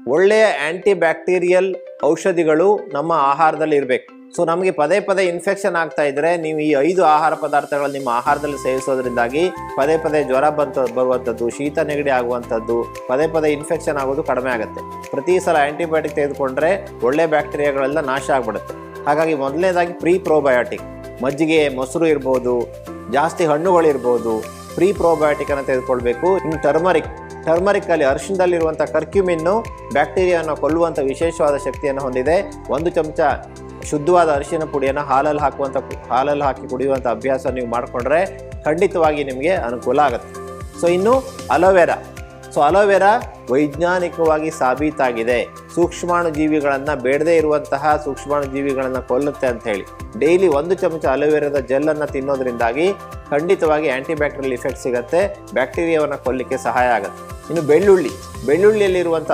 ಒಳ್ಳೆಯ anti bacterial ಔಷಧಿಗಳು ನಮ್ಮ ಆಹಾರದಲ್ಲಿ ಇರಬೇಕು. ಸೊ ನಮಗೆ ಪದೇ ಪದೇ ಇನ್ಫೆಕ್ಷನ್ ಆಗ್ತಾ ಇದ್ರೆ ನೀವು ಈ 5 ಆಹಾರ ಪದಾರ್ಥಗಳು ನಿಮ್ಮ ಆಹಾರದಲ್ಲಿ ಸೇವಿಸೋದ್ರಿಂದಾಗಿ ಪದೇ ಪದೇ ಜ್ವರ ಬರುವಂಥದ್ದು, ಶೀತ ನೆಗಡಿ ಆಗುವಂಥದ್ದು, ಪದೇ ಪದೇ ಇನ್ಫೆಕ್ಷನ್ ಆಗೋದು ಕಡಿಮೆ ಆಗುತ್ತೆ. ಪ್ರತಿ ಸಲ ಆಂಟಿಬಯೋಟಿಕ್ ತೆಗೆದುಕೊಂಡ್ರೆ ಒಳ್ಳೆ ಬ್ಯಾಕ್ಟೀರಿಯಾಗಳೆಲ್ಲ ನಾಶ ಆಗ್ಬಿಡುತ್ತೆ. ಹಾಗಾಗಿ ಮೊದಲನೇದಾಗಿ ಪ್ರೋಬಯೋಟಿಕ್, ಮಜ್ಜಿಗೆ, ಮೊಸರು ಇರ್ಬೋದು, ಜಾಸ್ತಿ ಹಣ್ಣುಗಳಿರ್ಬೋದು, ಪ್ರೋಬಯೋಟಿಕ್ ಅನ್ನು ತೆಗೆದುಕೊಳ್ಬೇಕು. ಇನ್ನು ಟರ್ಮರಿಕ್ ಅಲ್ಲಿ ಅರಿಶಿಣದಲ್ಲಿರುವಂಥ ಕರ್ಕ್ಯುಮಿನ್ನು ಬ್ಯಾಕ್ಟೀರಿಯಾವನ್ನು ಕೊಲ್ಲುವಂಥ ವಿಶೇಷವಾದ ಶಕ್ತಿಯನ್ನು ಹೊಂದಿದೆ. 1 ಚಮಚ ಶುದ್ಧವಾದ ಅರಿಶಿನ ಪುಡಿಯನ್ನು ಹಾಲಲ್ಲಿ ಹಾಕಿ ಕುಡಿಯುವಂಥ ಅಭ್ಯಾಸ ನೀವು ಮಾಡಿಕೊಂಡ್ರೆ ಖಂಡಿತವಾಗಿ ನಿಮಗೆ ಅನುಕೂಲ ಆಗುತ್ತೆ. ಸೊ ಇನ್ನು ಅಲೋವೆರಾ ವೈಜ್ಞಾನಿಕವಾಗಿ ಸಾಬೀತಾಗಿದೆ ಸೂಕ್ಷ್ಮಾಣು ಜೀವಿಗಳನ್ನು, ಬೇಡದೇ ಇರುವಂತಹ ಸೂಕ್ಷ್ಮಾಣು ಜೀವಿಗಳನ್ನು ಕೊಲ್ಲುತ್ತೆ ಅಂತ ಹೇಳಿ. ಡೈಲಿ 1 ಚಮಚ ಅಲೋವೆರಾದ ಜೆಲ್ಲನ್ನು ತಿನ್ನೋದ್ರಿಂದಾಗಿ ಖಂಡಿತವಾಗಿ ಆಂಟಿಬ್ಯಾಕ್ಟೀರಿಯಲ್ ಇಫೆಕ್ಟ್ ಸಿಗುತ್ತೆ, ಬ್ಯಾಕ್ಟೀರಿಯಾವನ್ನು ಕೊಲ್ಲಿಕ್ಕೆ ಸಹಾಯ ಆಗುತ್ತೆ. ಇನ್ನು ಬೆಳ್ಳುಳ್ಳಿಯಲ್ಲಿರುವಂಥ